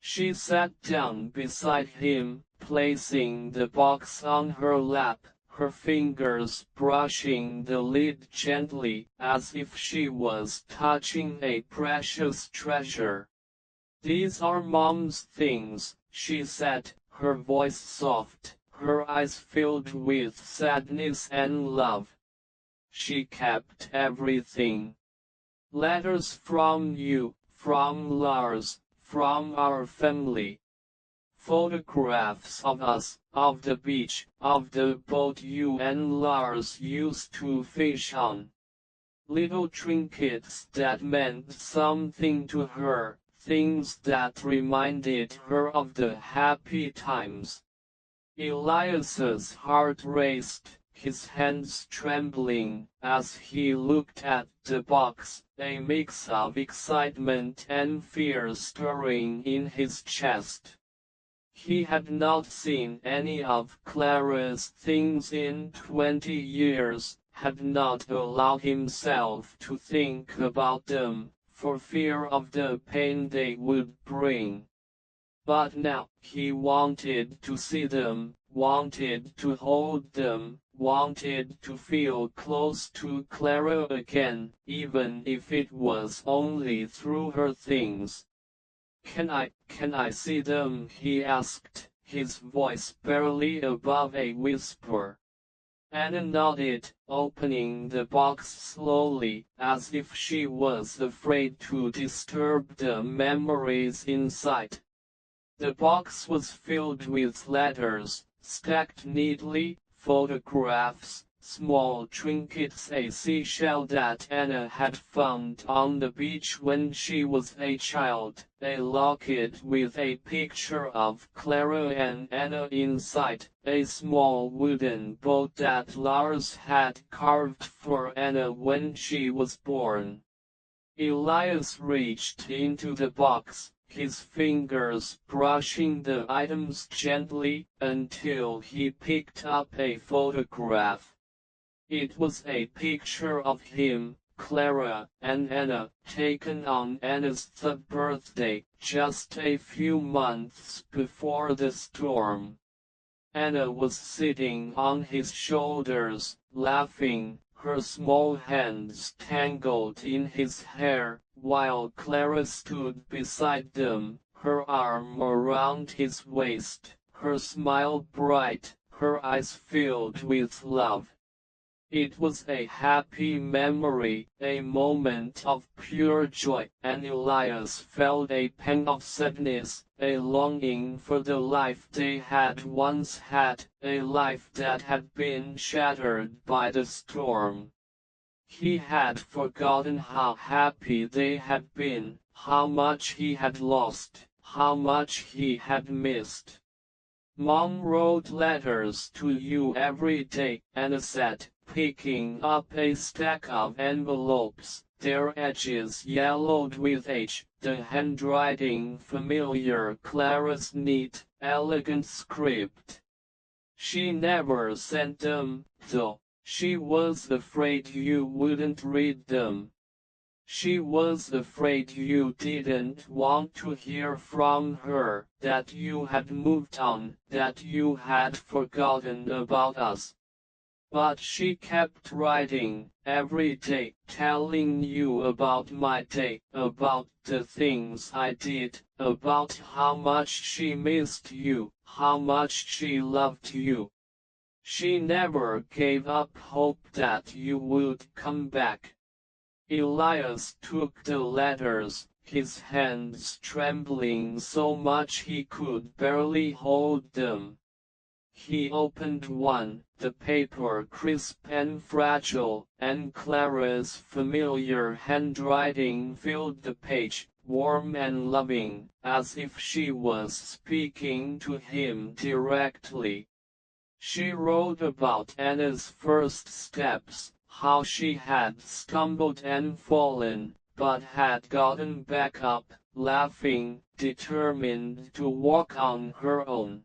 She sat down beside him, placing the box on her lap, her fingers brushing the lid gently, as if she was touching a precious treasure. "These are Mom's things," she said, her voice soft, her eyes filled with sadness and love. "She kept everything. Letters from you, from Lars, from our family. Photographs of us, of the beach, of the boat you and Lars used to fish on. Little trinkets that meant something to her, things that reminded her of the happy times." Elias's heart raced, his hands trembling, as he looked at the box, a mix of excitement and fear stirring in his chest. He had not seen any of Clara's things in 20 years, had not allowed himself to think about them, for fear of the pain they would bring. But now, he wanted to see them, wanted to hold them, wanted to feel close to Clara again, even if it was only through her things. Can I see them?" he asked, his voice barely above a whisper. Anna nodded, opening the box slowly, as if she was afraid to disturb the memories inside. The box was filled with letters, stacked neatly, photographs, small trinkets, a seashell that Anna had found on the beach when she was a child, a locket with a picture of Clara and Anna inside, a small wooden boat that Lars had carved for Anna when she was born. Elias reached into the box, his fingers brushing the items gently, until he picked up a photograph. It was a picture of him, Clara, and Anna, taken on Anna's third birthday, just a few months before the storm. Anna was sitting on his shoulders, laughing, her small hands tangled in his hair, while Clara stood beside them, her arm around his waist, her smile bright, her eyes filled with love. It was a happy memory, a moment of pure joy, and Elias felt a pang of sadness, a longing for the life they had once had, a life that had been shattered by the storm. He had forgotten how happy they had been, how much he had lost, how much he had missed. "Mom wrote letters to you every day," Anna said, picking up a stack of envelopes, their edges yellowed with age, the handwriting familiar, Clara's neat, elegant script. She never sent them, though. She was afraid you wouldn't read them. She was afraid you didn't want to hear from her, that you had moved on, that you had forgotten about us. But she kept writing, every day, telling you about my day, about the things I did, about how much she missed you, how much she loved you. She never gave up hope that you would come back. Elias took the letters, his hands trembling so much he could barely hold them. He opened one, the paper crisp and fragile, and Clara's familiar handwriting filled the page, warm and loving, as if she was speaking to him directly. She wrote about Anna's first steps, how she had stumbled and fallen, but had gotten back up, laughing, determined to walk on her own.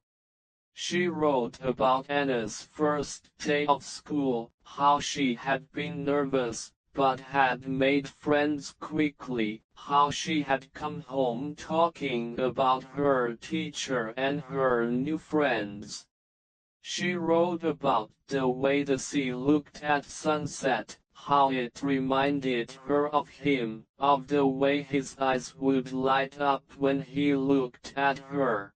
She wrote about Anna's first day of school, how she had been nervous, but had made friends quickly, how she had come home talking about her teacher and her new friends. She wrote about the way the sea looked at sunset, how it reminded her of him, of the way his eyes would light up when he looked at her.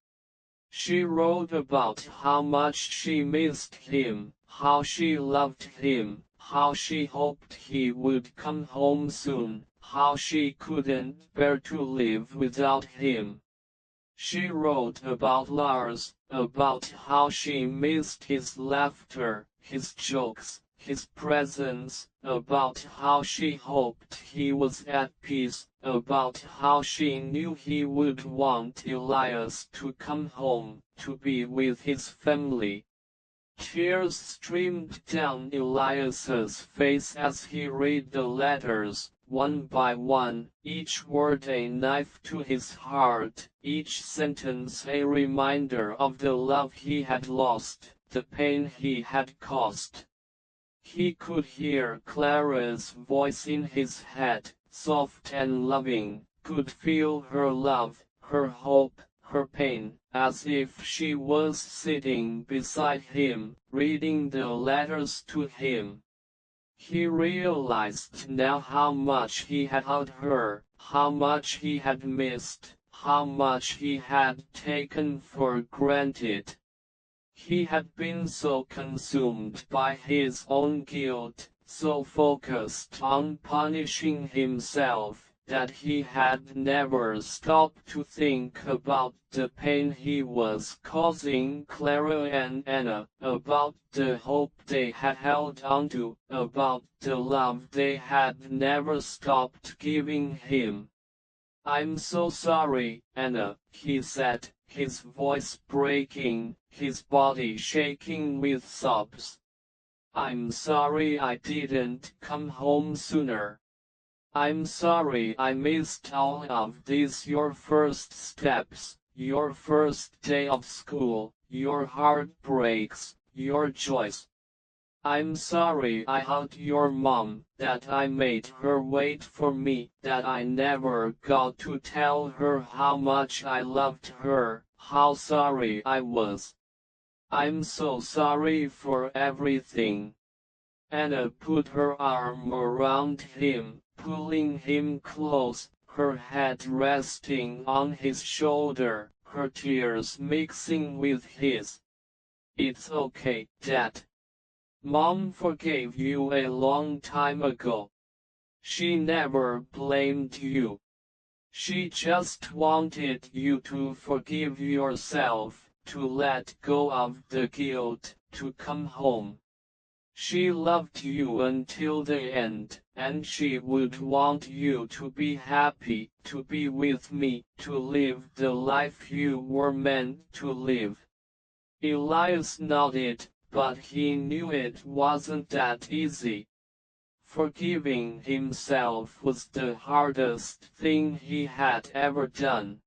She wrote about how much she missed him, how she loved him, how she hoped he would come home soon, how she couldn't bear to live without him. She wrote about Lars, about how she missed his laughter, his jokes, his presence, about how she hoped he was at peace, about how she knew he would want Elias to come home, to be with his family. Tears streamed down Elias's face as he read the letters, one by one, each word a knife to his heart, each sentence a reminder of the love he had lost, the pain he had caused. He could hear Clara's voice in his head, soft and loving, could feel her love, her hope, her pain, as if she was sitting beside him, reading the letters to him. He realized now how much he had owed her, how much he had missed, how much he had taken for granted. He had been so consumed by his own guilt, so focused on punishing himself, that he had never stopped to think about the pain he was causing Clara and Anna, about the hope they had held onto, about the love they had never stopped giving him. "I'm so sorry, Anna," he said, his voice breaking, his body shaking with sobs. "I'm sorry I didn't come home sooner. I'm sorry I missed all of these, your first steps, your first day of school, your heartbreaks, your joys. I'm sorry I hugged your mom, that I made her wait for me, that I never got to tell her how much I loved her, how sorry I was. I'm so sorry for everything." Anna put her arm around him, pulling him close, her head resting on his shoulder, her tears mixing with his. "It's okay, Dad. Mom forgave you a long time ago. She never blamed you. She just wanted you to forgive yourself, to let go of the guilt, to come home. She loved you until the end, and she would want you to be happy, to be with me, to live the life you were meant to live." Elias nodded, but he knew it wasn't that easy. Forgiving himself was the hardest thing he had ever done.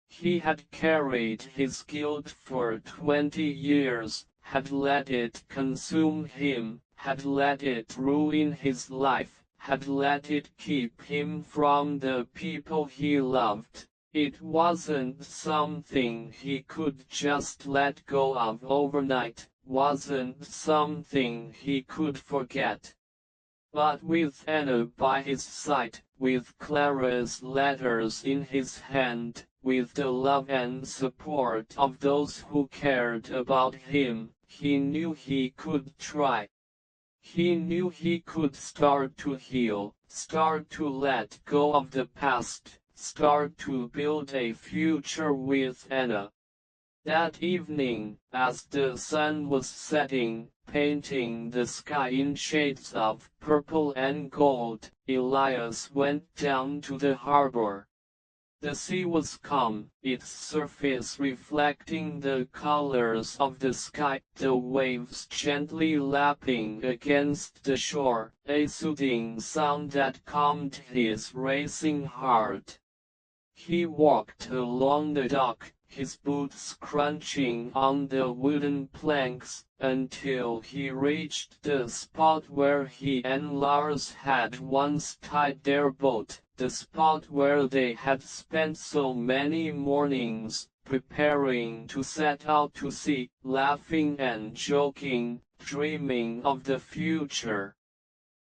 He had carried his guilt for 20 years, had let it consume him, had let it ruin his life, had let it keep him from the people he loved. It wasn't something he could just let go of overnight, wasn't something he could forget. But with Anna by his side, with Clara's letters in his hand, with the love and support of those who cared about him, he knew he could try. He knew he could start to heal, start to let go of the past, start to build a future with Anna. That evening, as the sun was setting, painting the sky in shades of purple and gold, Elias went down to the harbor. The sea was calm, its surface reflecting the colors of the sky, the waves gently lapping against the shore, a soothing sound that calmed his racing heart. He walked along the dock, his boots crunching on the wooden planks, until he reached the spot where he and Lars had once tied their boat, the spot where they had spent so many mornings, preparing to set out to sea, laughing and joking, dreaming of the future.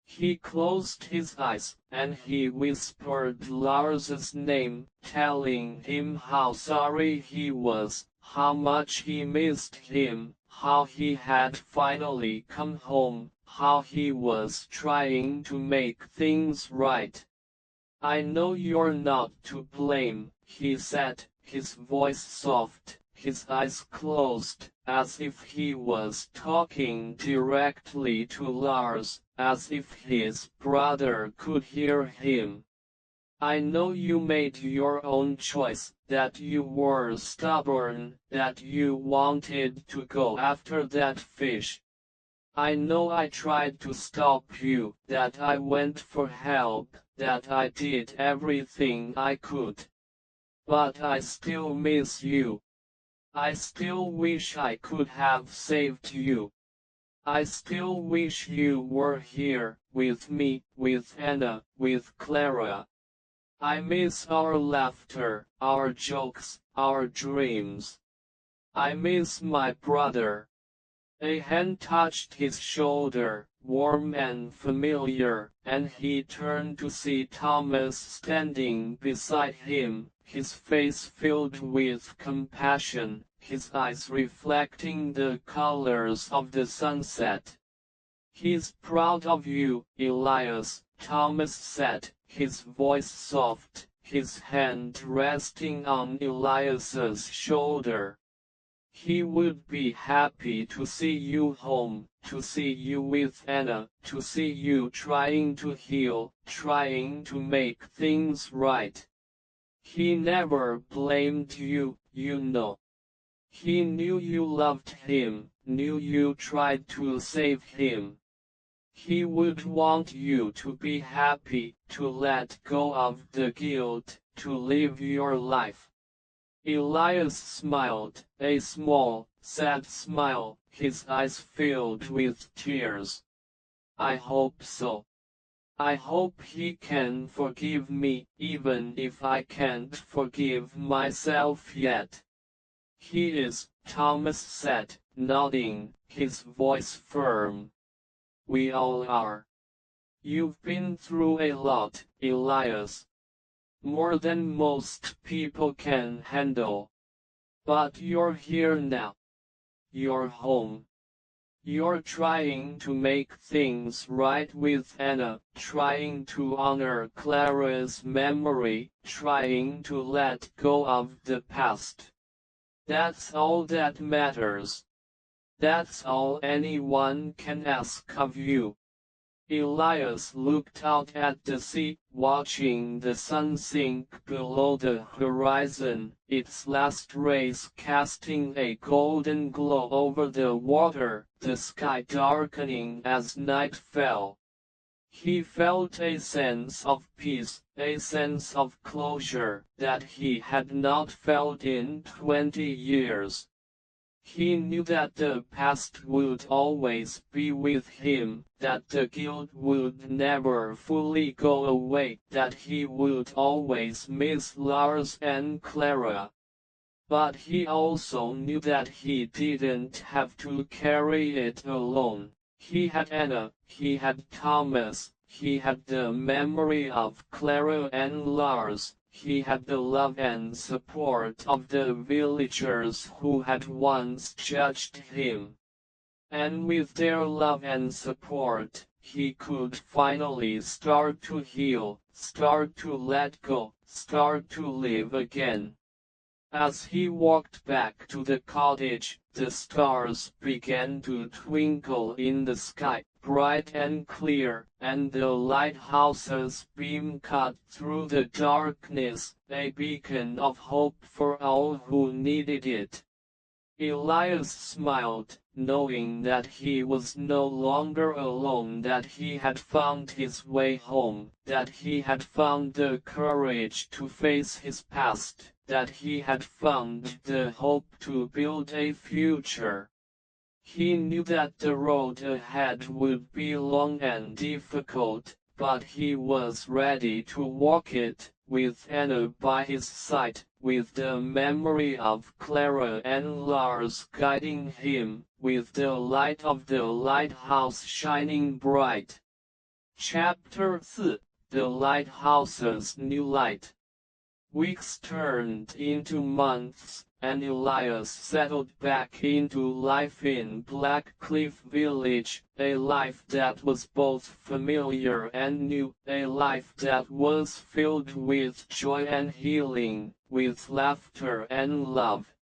He closed his eyes, and he whispered Lars's name, telling him how sorry he was, how much he missed him, how he had finally come home, how he was trying to make things right. "I know you're not to blame," he said, his voice soft, his eyes closed, as if he was talking directly to Lars, as if his brother could hear him. "I know you made your own choice, that you were stubborn, that you wanted to go after that fish. I know I tried to stop you, that I went for help, that I did everything I could. But I still miss you. I still wish I could have saved you. I still wish you were here, with me, with Anna, with Clara. I miss our laughter, our jokes, our dreams. I miss my brother." A hand touched his shoulder, warm and familiar, and he turned to see Thomas standing beside him, his face filled with compassion, his eyes reflecting the colors of the sunset. "He's proud of you, Elias," Thomas said, his voice soft, his hand resting on Elias's shoulder. "He would be happy to see you home, to see you with Anna, to see you trying to heal, trying to make things right. He never blamed you, you know. He knew you loved him, knew you tried to save him. He would want you to be happy, to let go of the guilt, to live your life." Elias smiled, a small, sad smile, his eyes filled with tears. "I hope so. I hope he can forgive me, even if I can't forgive myself yet." "He is," Thomas said, nodding, his voice firm. "We all are. You've been through a lot, Elias. More than most people can handle. But you're here now. You're home. You're trying to make things right with Anna, trying to honor Clara's memory, trying to let go of the past. That's all that matters. That's all anyone can ask of you." Elias looked out at the sea, watching the sun sink below the horizon, its last rays casting a golden glow over the water, the sky darkening as night fell. He felt a sense of peace, a sense of closure that he had not felt in 20 years. He knew that the past would always be with him, that the guilt would never fully go away, that he would always miss Lars and Clara. But he also knew that he didn't have to carry it alone. He had Anna, he had Thomas, he had the memory of Clara and Lars. He had the love and support of the villagers who had once judged him. And with their love and support, he could finally start to heal, start to let go, start to live again. As he walked back to the cottage, the stars began to twinkle in the sky, bright and clear, and the lighthouse's beam cut through the darkness, a beacon of hope for all who needed it. Elias smiled, knowing that he was no longer alone, that he had found his way home, that he had found the courage to face his past, that he had found the hope to build a future. He knew that the road ahead would be long and difficult, but he was ready to walk it, with Anna by his side, with the memory of Clara and Lars guiding him, with the light of the lighthouse shining bright. Chapter 4: The Lighthouse's New Light. Weeks turned into months, and Elias settled back into life in Blackcliff Village, a life that was both familiar and new, a life that was filled with joy and healing, with laughter and love.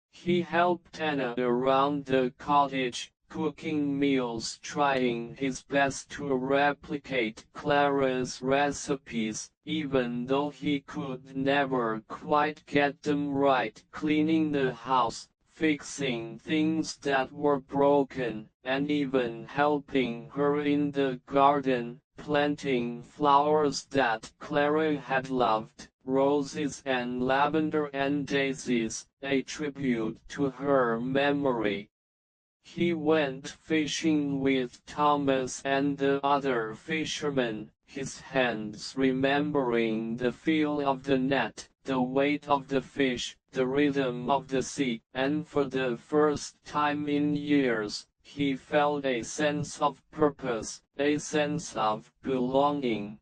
He helped Anna around the cottage, cooking meals, trying his best to replicate Clara's recipes, even though he could never quite get them right, cleaning the house, fixing things that were broken, and even helping her in the garden, planting flowers that Clara had loved, roses and lavender and daisies, a tribute to her memory. He went fishing with Thomas and the other fishermen, his hands remembering the feel of the net, the weight of the fish, the rhythm of the sea, and for the first time in years, he felt a sense of purpose, a sense of belonging.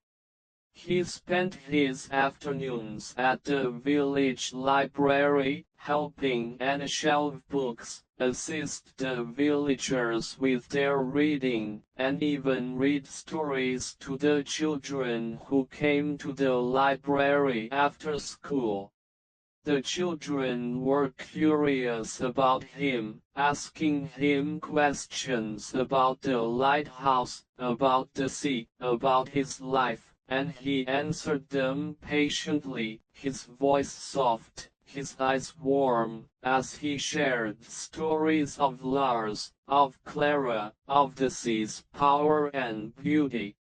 He spent his afternoons at the village library, helping and shelve books, assist the villagers with their reading, and even read stories to the children who came to the library after school. The children were curious about him, asking him questions about the lighthouse, about the sea, about his life, and he answered them patiently, his voice soft, his eyes warm, as he shared stories of Lars, of Clara, of the sea's power and beauty.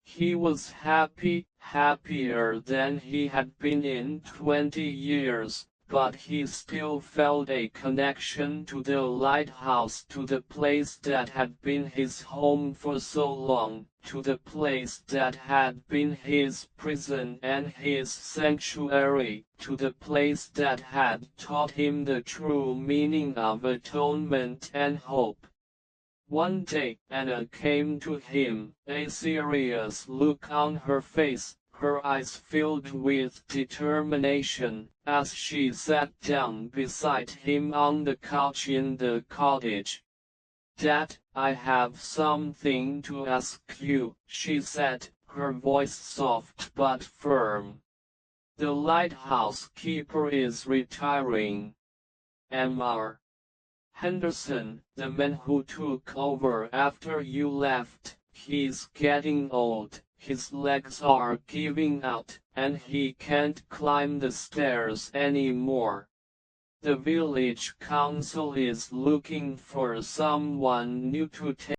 He was happy, happier than he had been in 20 years, but he still felt a connection to the lighthouse, to the place that had been his home for so long, to the place that had been his prison and his sanctuary, to the place that had taught him the true meaning of atonement and hope. One day Anna came to him, a serious look on her face, her eyes filled with determination, as she sat down beside him on the couch in the cottage. "Dad, I have something to ask you," she said, her voice soft but firm. "The lighthouse keeper is retiring. Mr. Henderson, the man who took over after you left, he's getting old, his legs are giving out, and he can't climb the stairs anymore. The village council is looking for someone new to take